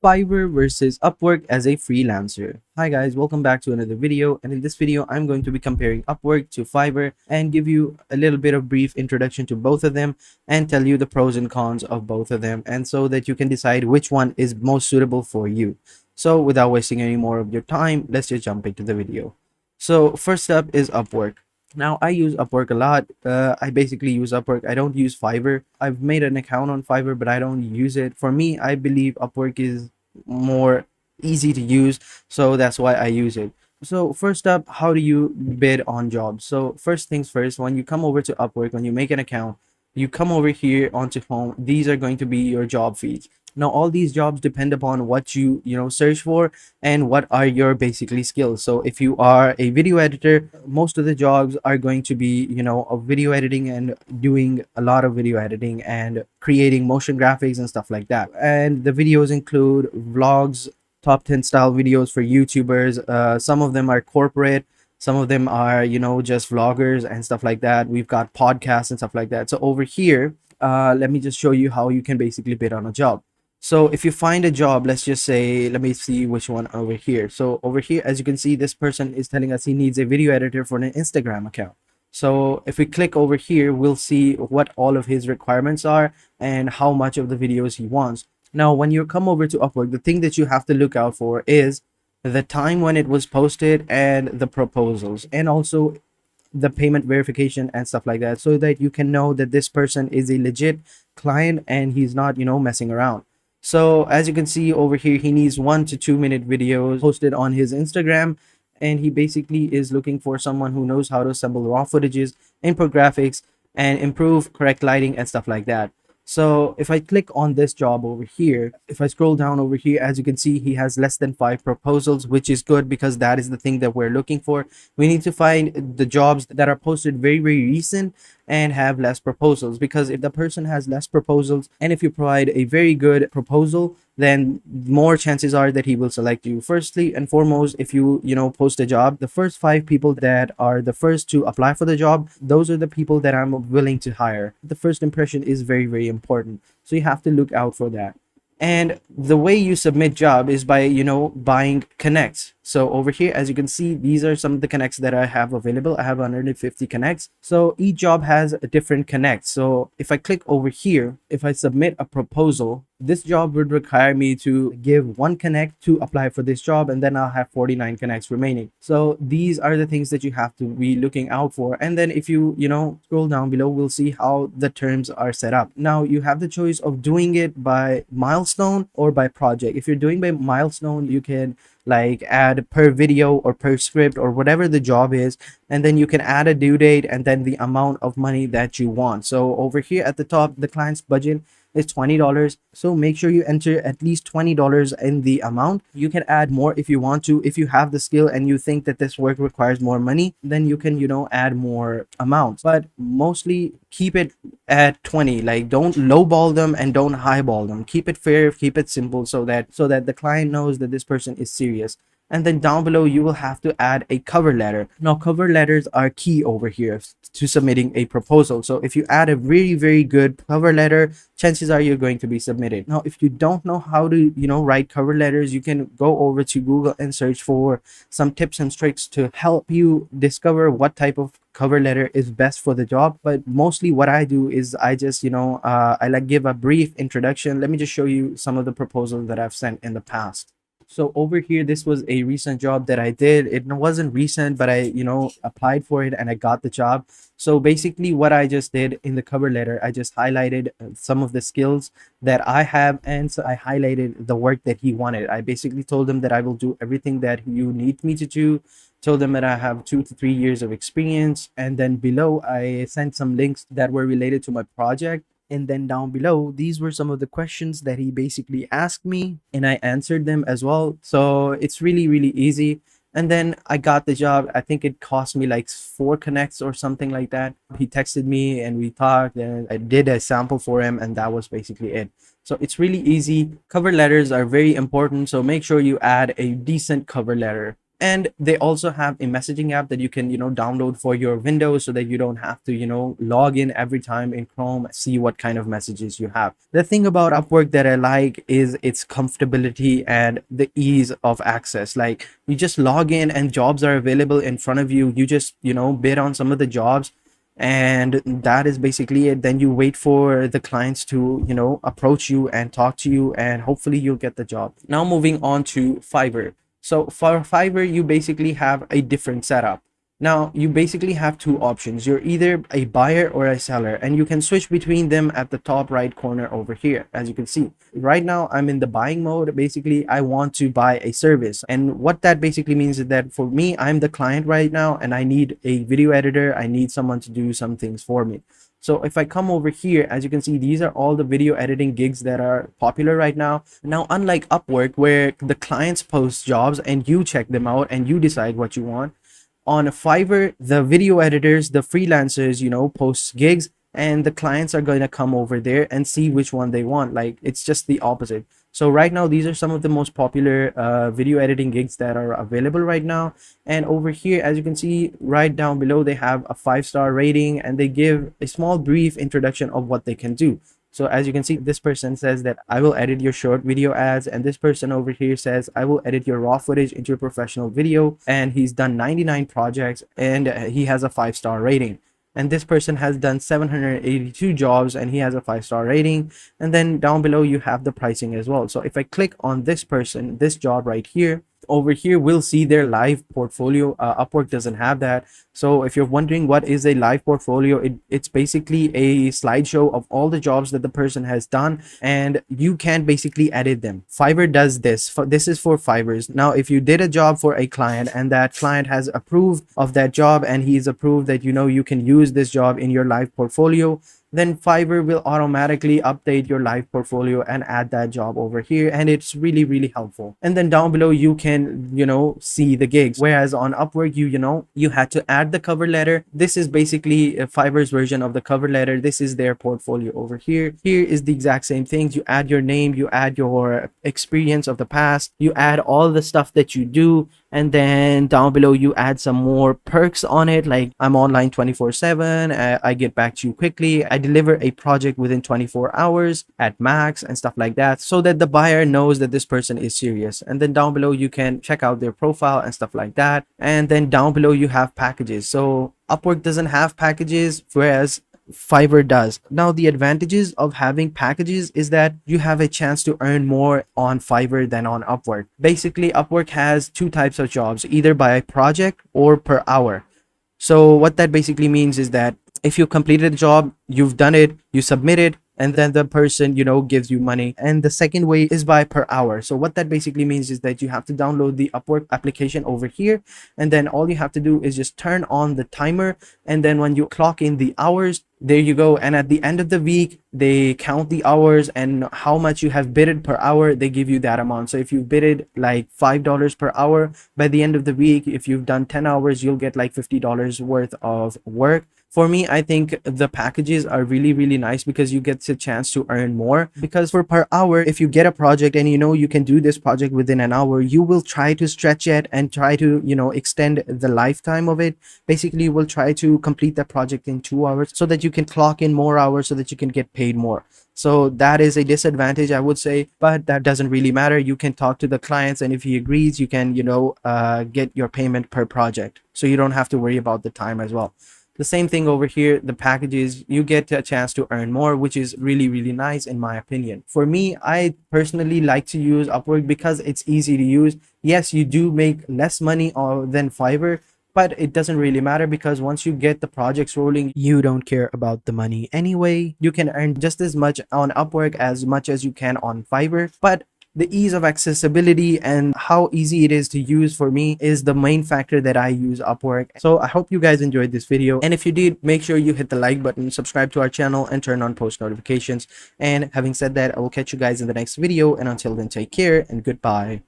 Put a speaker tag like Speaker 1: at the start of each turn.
Speaker 1: Fiverr versus Upwork as a freelancer. Hi guys, welcome back to another video, and in this video I'm going to be comparing Upwork to Fiverr and give you a little bit of brief introduction to both of them and tell you the pros and cons of both of them, and so that you can decide which one is most suitable for you. So without wasting any more of your time, let's just jump into the video. So first up is Upwork. Now I use Upwork a lot. I basically use Upwork. I don't use Fiverr. I've made an account on Fiverr, but I don't use it. For me, I believe Upwork is more easy to use, so that's why I use it. So first up, how do you bid on jobs? So first things first, when you come over to Upwork, when you make an account, you come over here onto home. These are going to be your job feeds. Now all these jobs depend upon what you search for and what are your basically skills. So if you are a video editor, most of the jobs are going to be of video editing and doing a lot of video editing and creating motion graphics and stuff like that. And the videos include vlogs, top 10 style videos for YouTubers. Some of them are corporate, some of them are just vloggers and stuff like that. We've got podcasts and stuff like that. So over here, let me just show you how you can basically bid on a job. So if you find a job, let's just say, let me see which one over here. So over here, as you can see, this person is telling us he needs a video editor for an Instagram account. So if we click over here, we'll see what all of his requirements are and how much of the videos he wants. Now, when you come over to Upwork, the thing that you have to look out for is the time when it was posted and the proposals, and also the payment verification and stuff like that, so that you can know that this person is a legit client and he's not messing around. So as you can see over here, he needs 1 to 2 minute videos posted on his Instagram, and he basically is looking for someone who knows how to assemble raw footages, infographics, and improve correct lighting and stuff like that. So if I click on this job over here, if I scroll down over here, as you can see, he has less than 5 proposals, which is good because that is the thing that we're looking for. We need to find the jobs that are posted very, very recent and have less proposals, because if the person has less proposals and if you provide a very good proposal, then more chances are that he will select you. Firstly and foremost, if you post a job, the first 5 people that are the first to apply for the job, those are the people that I'm willing to hire. The first impression is very, very important, so you have to look out for that. And the way you submit job is by buying connects. So over here, as you can see, these are some of the connects that I have available. I have 150 connects, so each job has a different connect. So if I click over here, if I submit a proposal, this job would require me to give 1 connect to apply for this job, and then I'll have 49 connects remaining. So these are the things that you have to be looking out for. And then if you scroll down below, we'll see how the terms are set up. Now you have the choice of doing it by milestone or by project. If you're doing by milestone, you can like add per video or per script or whatever the job is, and then you can add a due date and then the amount of money that you want. So over here at the top, the client's budget is $20, so make sure you enter at least $20 in the amount. You can add more if you want to. If you have the skill and you think that this work requires more money, then you can add more amounts, but mostly keep it at 20. Like, don't lowball them and don't highball them. Keep it fair, keep it simple, so that the client knows that this person is serious. And then down below, you will have to add a cover letter. Now cover letters are key over here to submitting a proposal. So if you add a very, very good cover letter, chances are you're going to be submitted. Now if you don't know how to write cover letters, you can go over to Google and search for some tips and tricks to help you discover what type of cover letter is best for the job. But mostly what I do is I just I like give a brief introduction. Let me just show you some of the proposals that I've sent in the past. So over here, this was a recent job that I did. It wasn't recent, but I applied for it and I got the job. So basically what I just did in the cover letter, I just highlighted some of the skills that I have, and so I highlighted the work that he wanted. I basically told him that I will do everything that you need me to do, told them that I have 2 to 3 years of experience, and then below I sent some links that were related to my project. And then down below, these were some of the questions that he basically asked me, and I answered them as well. So it's really, really easy. And then I got the job. I think it cost me like 4 connects or something like that. He texted me and we talked, and I did a sample for him, and that was basically it. So it's really easy. Cover letters are very important, so make sure you add a decent cover letter. And they also have a messaging app that you can download for your Windows, so that you don't have to log in every time in Chrome, see what kind of messages you have. The thing about Upwork that I like is its comfortability and the ease of access. Like, you just log in and jobs are available in front of you. You just bid on some of the jobs, and that is basically it. Then you wait for the clients to approach you and talk to you, and hopefully you'll get the job. Now moving on to Fiverr. So for Fiverr, you basically have a different setup. Now you basically have two options. You're either a buyer or a seller, and you can switch between them at the top right corner over here. As you can see right now, I'm in the buying mode. Basically, I want to buy a service, and what that basically means is that for me, I'm the client right now, and I need a video editor. I need someone to do some things for me. So if I come over here, as you can see, these are all the video editing gigs that are popular right now. Now, unlike Upwork, where the clients post jobs and you check them out and you decide what you want, on Fiverr, the video editors, the freelancers, post gigs, and the clients are going to come over there and see which one they want. Like, it's just the opposite. So right now, these are some of the most popular video editing gigs that are available right now. And over here, as you can see right down below, they have a 5-star rating, and they give a small brief introduction of what they can do. So as you can see, this person says that I will edit your short video ads, and this person over here says I will edit your raw footage into a professional video, and he's done 99 projects, and he has a 5-star rating. And this person has done 782 jobs, and he has a 5-star rating. And then down below you have the pricing as well. So if I click on this person, this job right here, over here we'll see their live portfolio. Upwork doesn't have that. So if you're wondering what is a live portfolio, it's basically a slideshow of all the jobs that the person has done, and you can basically edit them. Fiverr does this. This is for Fiverrs. Now if you did a job for a client and that client has approved of that job, and he's approved that you can use this job in your live portfolio, then Fiverr will automatically update your live portfolio and add that job over here, and it's really, really helpful. And then down below you can see the gigs, whereas on Upwork you had to add the cover letter. This is basically Fiverr's version of the cover letter. This is their portfolio over here. Here is the exact same things. You add your name, you add your experience of the past, you add all the stuff that you do, and then down below you add some more perks on it, like I'm online 24/7, I get back to you quickly, I deliver a project within 24 hours at max, and stuff like that, so that the buyer knows that this person is serious. And then down below you can check out their profile and stuff like that. And then down below you have packages. So Upwork doesn't have packages, whereas Fiverr does. Now the advantages of having packages is that you have a chance to earn more on Fiverr than on Upwork. Basically, Upwork has two types of jobs, either by project or per hour. So what that basically means is that if you completed a job, you've done it, you submit it, and then the person gives you money. And the second way is by per hour. So what that basically means is that you have to download the Upwork application over here, and then all you have to do is just turn on the timer, and then when you clock in the hours, there you go. And at the end of the week, they count the hours, and how much you have bidded per hour, they give you that amount. So if you bidded like $5 per hour, by the end of the week, if you've done 10 hours, you'll get like $50 worth of work. For me, I think the packages are really, really nice because you get a chance to earn more. Because for per hour, if you get a project and you can do this project within an hour, you will try to stretch it and try to extend the lifetime of it. Basically, you will try to complete that project in 2 hours so that you can clock in more hours so that you can get paid more. So that is a disadvantage, I would say, but that doesn't really matter. You can talk to the clients, and if he agrees, you can get your payment per project, so you don't have to worry about the time as well. The same thing over here, the packages, you get a chance to earn more, which is really, really nice in my opinion. For me, I personally like to use Upwork because it's easy to use. Yes, you do make less money than Fiverr, but it doesn't really matter because once you get the projects rolling, you don't care about the money anyway. You can earn just as much on Upwork as much as you can on Fiverr, but the ease of accessibility and how easy it is to use for me is the main factor that I use Upwork. So I hope you guys enjoyed this video, and if you did, make sure you hit the like button, subscribe to our channel, and turn on post notifications. And having said that, I will catch you guys in the next video, and until then, take care and goodbye.